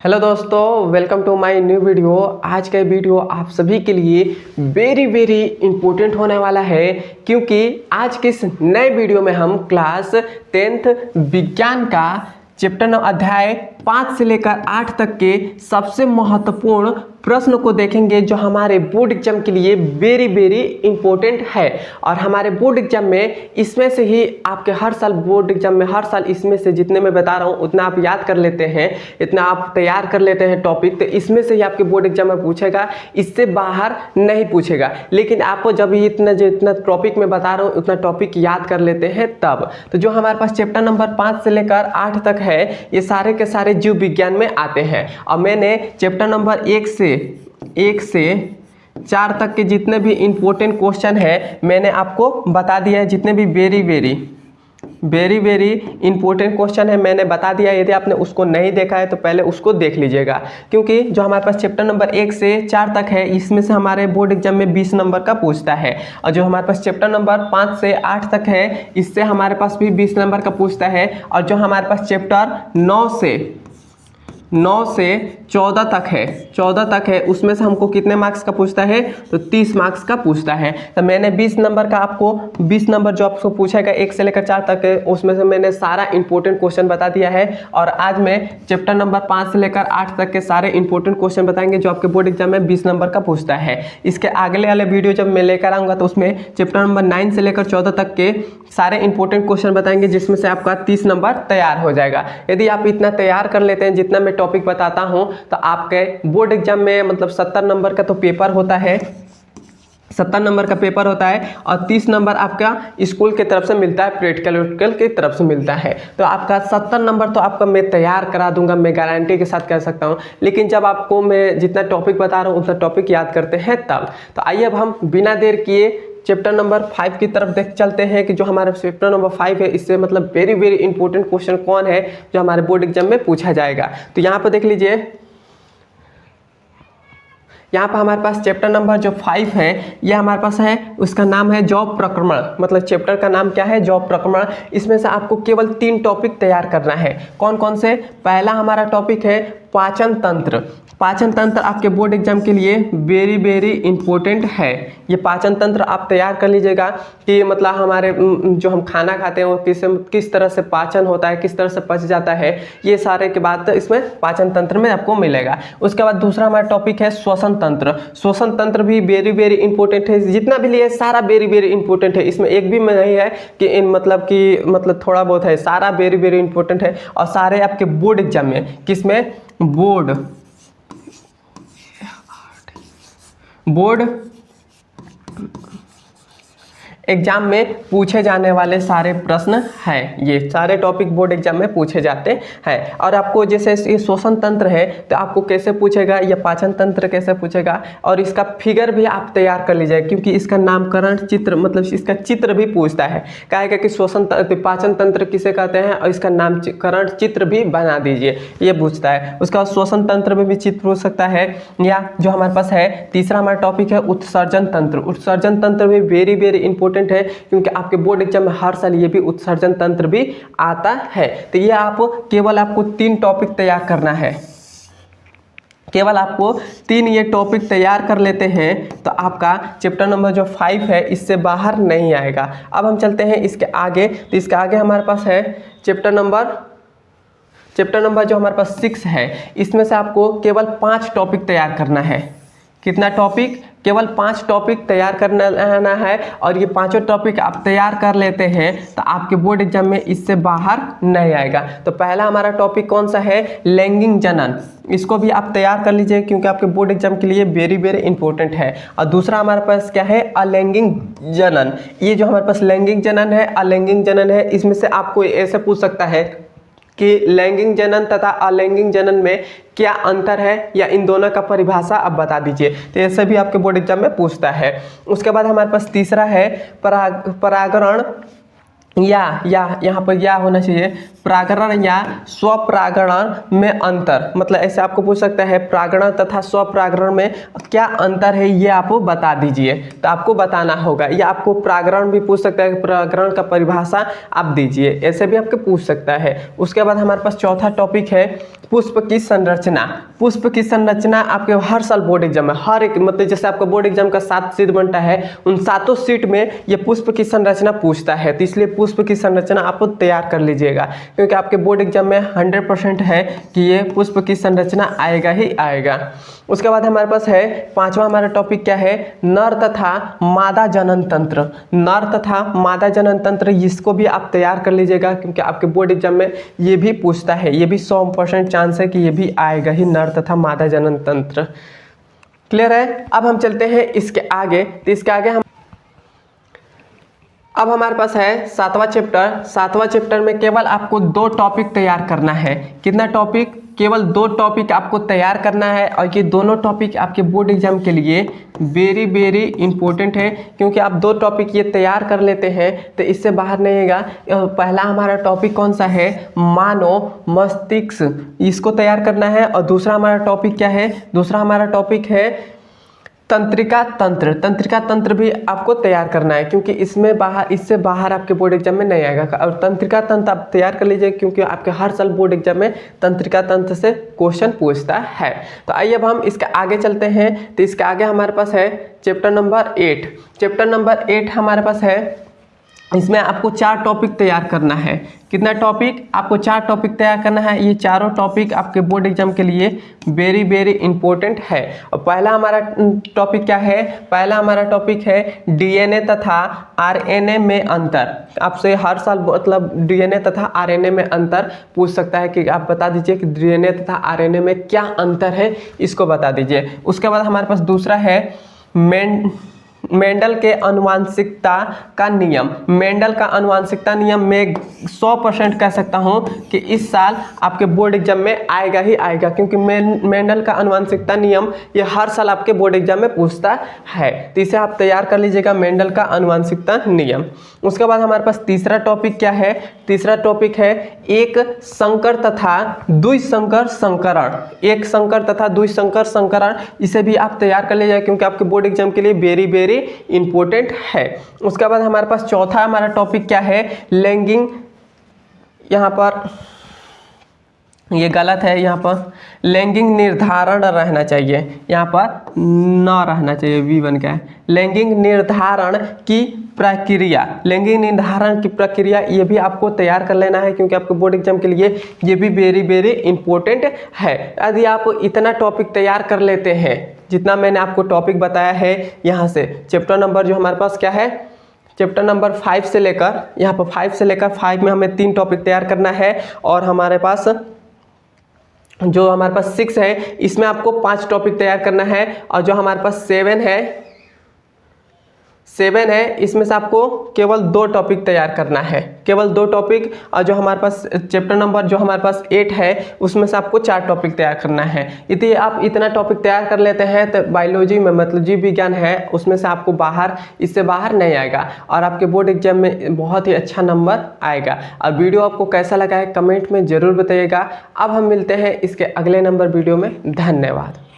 Hello दोस्तों, welcome to my new video. आज का वीडियो आप सभी के लिए वेरी इम्पोर्टेंट होने वाला है, क्योंकि आज के इस नए वीडियो में हम क्लास 10th विज्ञान का चैप्टर अध्याय 5 से लेकर 8 तक के सबसे महत्वपूर्ण प्रश्न को देखेंगे, जो हमारे बोर्ड एग्जाम के लिए वेरी इंपॉर्टेंट है। और हमारे बोर्ड एग्जाम में इसमें से ही आपके हर साल बोर्ड एग्जाम में हर साल इसमें से जितने मैं बता रहा हूँ उतना आप याद कर लेते हैं, इतना आप तैयार कर लेते हैं टॉपिक, तो इसमें से ही आपके बोर्ड एग्जाम में पूछेगा, इससे बाहर नहीं पूछेगा। लेकिन आपको जब जितना टॉपिक मैं बता रहा हूँ उतना टॉपिक याद कर लेते हैं तब। तो जो हमारे पास चैप्टर नंबर 5 से लेकर 8 तक है, ये सारे के सारे जीव विज्ञान में आते हैं। और मैंने चैप्टर नंबर 1 से 4 तक के जितने भी इंपॉर्टेंट क्वेश्चन है मैंने आपको बता दिया है। जितने भी वेरी इंपॉर्टेंट क्वेश्चन है मैंने बता दिया। यदि आपने उसको नहीं देखा है तो पहले उसको देख लीजिएगा, क्योंकि जो हमारे पास चैप्टर नंबर 1 से 4 तक है इसमें से हमारे बोर्ड एग्जाम में 20 नंबर का पूछता है। और जो हमारे पास चैप्टर नंबर 5 से 8 तक है इससे हमारे पास भी 20 नंबर का पूछता है। और जो हमारे पास चैप्टर 9 से 14 तक है उसमें से हमको कितने मार्क्स का पूछता है, तो 30 मार्क्स का पूछता है। तो मैंने 20 नंबर का आपको 20 नंबर जो आपको पूछेगा 1 से लेकर 4 तक है उसमें से मैंने सारा इंपॉर्टेंट क्वेश्चन बता दिया है। और आज मैं चैप्टर नंबर 5 से लेकर 8 तक के सारे इंपॉर्टेंट क्वेश्चन बताएंगे जो आपके बोर्ड एग्जाम में 20 नंबर का पूछता है। इसके अगले वाले वीडियो जब मैं लेकर आऊँगा तो उसमें चैप्टर नंबर 9 से लेकर 14 तक के सारे इंपॉर्टेंट क्वेश्चन बताएंगे, जिसमें से आपका 30 नंबर तैयार हो जाएगा। यदि आप इतना तैयार कर लेते हैं जितना मैं टॉपिक बताता हूँ, तो आपके बोर्ड एग्जाम में मतलब 70 नंबर का तो पेपर होता है, 70 नंबर का पेपर होता है और 30 नंबर आपका स्कूल की तरफ से मिलता है, प्रैक्टिकल की तरफ से मिलता है। तो आपका 70 नंबर तो आपका मैं तैयार करा दूंगा, मैं गारंटी के साथ कह सकता हूं। लेकिन जब आपको मैं जितना टॉपिक बता रहा हूं उतना टॉपिक याद करते हैं तब। तो आइए अब हम बिना देर किए चैप्टर नंबर 5 की तरफ देख चलते हैं कि जो हमारा चैप्टर नंबर 5 है इससे मतलब वेरी इंपॉर्टेंट क्वेश्चन कौन है जो हमारे बोर्ड एग्जाम में पूछा जाएगा। तो यहाँ पर देख लीजिए, यहाँ पर हमारे पास चैप्टर नंबर जो 5 है ये हमारे पास है, उसका नाम है जॉब प्रक्रमण। मतलब चैप्टर का नाम क्या है, जॉब प्रक्रमण। इसमें से आपको केवल 3 टॉपिक तैयार करना है। कौन कौन से? पहला हमारा टॉपिक है पाचन तंत्र। पाचन तंत्र आपके बोर्ड एग्जाम के लिए वेरी इंपॉर्टेंट है। ये पाचन तंत्र आप तैयार कर लीजिएगा कि मतलब हमारे जो हम खाना खाते हैं वो किस तरह से पाचन होता है, किस तरह से पच जाता है, ये सारे के बात इसमें पाचन तंत्र में आपको मिलेगा। उसके बाद दूसरा हमारा टॉपिक है श्वसन तंत्र। श्वसन तंत्र भी वेरी इंपॉर्टेंट है। जितना भी लिए सारा वेरी इंपॉर्टेंट है, इसमें एक भी नहीं है कि मतलब थोड़ा बहुत है, सारा वेरी इंपॉर्टेंट है। और सारे आपके बोर्ड एग्जाम में, किसमें? बोर्ड एग्जाम में पूछे जाने वाले सारे प्रश्न हैं। ये सारे टॉपिक बोर्ड एग्जाम में पूछे जाते हैं। और आपको जैसे ये श्वसन तंत्र है तो आपको कैसे पूछेगा, या पाचन तंत्र कैसे पूछेगा, और इसका फिगर भी आप तैयार कर लीजिए, क्योंकि इसका नामकरण चित्र मतलब इसका चित्र भी पूछता है। कहेगा कि पाचन तंत्र किसे कहते हैं और इसका नामकरण चित्र भी बना दीजिए, ये पूछता है। उसका श्वसन तंत्र में भी चित्र पूछ सकता है। या जो हमारे पास है तीसरा हमारा टॉपिक है उत्सर्जन तंत्र। उत्सर्जन तंत्र भी वेरी इंपॉर्टेंट है, क्योंकि आपके बोर्ड एग्जाम में हर साल ये भी उत्सर्जन तंत्र भी आता है। तो ये आपको 3 टॉपिक तैयार करना है। केवल आपको 3 ये टॉपिक तैयार कर लेते हैं तो आपका चैप्टर नंबर जो 5 है इससे बाहर नहीं आएगा। अब हम चलते हैं इसके आगे। तो इसके आगे हमारे पास है चैप्टर नंबर जो हमारे पास 6 है। इसमें से आपको केवल 5 टॉपिक तैयार करना है। कितना टॉपिक? केवल 5 टॉपिक तैयार करना है। और ये 5 टॉपिक आप तैयार कर लेते हैं तो आपके बोर्ड एग्जाम में इससे बाहर नहीं आएगा। तो पहला हमारा टॉपिक कौन सा है? लैंगिक जनन। इसको भी आप तैयार कर लीजिए, क्योंकि आपके बोर्ड एग्जाम के लिए वेरी इंपॉर्टेंट है। और दूसरा हमारे पास क्या है? अलैंगिक जनन। ये जो हमारे पास लैंगिक जनन है, अलैंगिक जनन है, इसमें से आपको ऐसे पूछ सकता है कि लैंगिक जनन तथा अलैंगिक जनन में क्या अंतर है, या इन दोनों का परिभाषा आप बता दीजिए। तो ऐसे भी आपके बोर्ड एग्जाम में पूछता है। उसके बाद हमारे पास तीसरा है परागण या यहाँ पर या होना चाहिए, प्रागरण या स्वपरागण में अंतर, मतलब ऐसे आपको पूछ सकता है प्रागरण तथा स्वपरागण में क्या अंतर है ये आप बता दीजिए, तो आपको बताना होगा। या आपको प्रागरण भी पूछ सकता है, प्रागरण का परिभाषा आप दीजिए, ऐसे भी आपको पूछ सकता है। उसके बाद हमारे पास चौथा टॉपिक है पुष्प की संरचना। पुष्प की संरचना आपके हर साल बोर्ड एग्जाम में, हर एक मतलब जैसे आपका बोर्ड एग्जाम का 7 सीट बनता है, उन 7 सीट में ये पुष्प की संरचना पूछता है, तो इसलिए पुष्प की संरचना आप तैयार कर लीजिएगा, क्योंकि आपके बोर्ड एग्जाम में 100% है कि ये पुष्प की संरचना आएगा ही आएगा। उसके बाद हमारे पास है पांचवा हमारा टॉपिक क्या है, नर तथा मादा जनन तंत्र। नर तथा मादा जनन तंत्र, इसको भी आप तैयार कर लीजिएगा, क्योंकि आपके बोर्ड एग्जाम में ये भी पूछता है, ये भी 100% चांस है कि ये भी आएगा ही, नर तथा मादा जनन तंत्र। क्लियर है। अब हम चलते हैं इसके आगे, तो इसके आगे हम अब हमारे पास है सातवां चैप्टर। सातवां चैप्टर में केवल आपको 2 टॉपिक तैयार करना है। कितना टॉपिक? केवल 2 टॉपिक आपको तैयार करना है, और ये दोनों टॉपिक आपके बोर्ड एग्जाम के लिए वेरी वेरी इंपॉर्टेंट है, क्योंकि आप 2 टॉपिक ये तैयार कर लेते हैं तो इससे बाहर नहीं आएगा। पहला हमारा टॉपिक कौन सा है, मानव मस्तिष्क, इसको तैयार करना है। और दूसरा हमारा टॉपिक क्या है, दूसरा हमारा टॉपिक है तंत्रिका तंत्र। तंत्रिका तंत्र भी आपको तैयार करना है, क्योंकि इससे बाहर आपके बोर्ड एग्जाम में नहीं आएगा। और तंत्रिका तंत्र आप तैयार कर लीजिए, क्योंकि आपके हर साल बोर्ड एग्जाम में तंत्रिका तंत्र से क्वेश्चन पूछता है। तो आइए अब हम इसके आगे चलते हैं। तो इसके आगे हमारे पास है चैप्टर नंबर 8। चैप्टर नंबर 8 हमारे पास है, इसमें आपको 4 टॉपिक तैयार करना है। कितना टॉपिक? आपको 4 टॉपिक तैयार करना है। ये चारों टॉपिक आपके बोर्ड एग्जाम के लिए वेरी वेरी इंपॉर्टेंट है। और पहला हमारा टॉपिक क्या है, पहला हमारा टॉपिक है डीएनए तथा आरएनए में अंतर। आपसे हर साल मतलब डीएनए तथा आरएनए में अंतर पूछ सकता है, कि आप बता दीजिए कि डीएनए तथा आरएनए में क्या अंतर है, इसको बता दीजिए। उसके बाद हमारे पास दूसरा है मेंडल के आनुवंशिकता का नियम। मेंडल का आनुवंशिकता नियम में 100% कह सकता हूं कि इस साल आपके बोर्ड एग्जाम में आएगा ही आएगा, क्योंकि मेंडल का आनुवंशिकता नियम ये हर साल आपके बोर्ड एग्जाम में पूछता है। तो इसे आप तैयार कर लीजिएगा, मेंडल का आनुवंशिकता नियम। उसके बाद हमारे पास तीसरा टॉपिक क्या है, तीसरा टॉपिक है एक संकर तथा द्विसंकर संकरण। एक संकर तथा द्विसंकर संकरण, इसे भी आप तैयार कर लीजिएगा, क्योंकि आपके बोर्ड एग्जाम के लिए वेरी वेरी इंपॉर्टेंट है। उसके बाद हमारे पास चौथा हमारा टॉपिक क्या है, लैंगिक, यहाँ पर ये गलत है, यहाँ पर लैंगिक निर्धारण रहना चाहिए, यहाँ पर न रहना चाहिए, V1 का है। लैंगिक निर्धारण की प्रक्रिया, लैंगिक निर्धारण की प्रक्रिया, ये भी आपको तैयार कर लेना है, क्योंकि आपके बोर्ड एग्जाम के लिए ये भी वेरी वेरी इंपॉर्टेंट है। यदि आप इतना टॉपिक तैयार कर लेते हैं, जितना मैंने आपको टॉपिक बताया है, यहाँ से चैप्टर नंबर जो हमारे पास क्या है, चैप्टर नंबर 5 से लेकर यहाँ पर 5 से लेकर 5 में हमें 3 टॉपिक तैयार करना है, और हमारे पास जो हमारे पास 6 है, इसमें आपको 5 टॉपिक तैयार करना है। और जो हमारे पास 7 है, इसमें से आपको केवल 2 टॉपिक तैयार करना है, केवल 2 टॉपिक। और जो हमारे पास चैप्टर नंबर जो हमारे पास 8 है, उसमें से आपको 4 टॉपिक तैयार करना है। यदि आप इतना टॉपिक तैयार कर लेते हैं तो बायोलॉजी में मतलब जीव विज्ञान है, उसमें से आपको इससे बाहर नहीं आएगा, और आपके बोर्ड एग्जाम में बहुत ही अच्छा नंबर आएगा। और वीडियो आपको कैसा लगा है कमेंट में ज़रूर बताइएगा। अब हम मिलते हैं इसके अगले नंबर वीडियो में। धन्यवाद।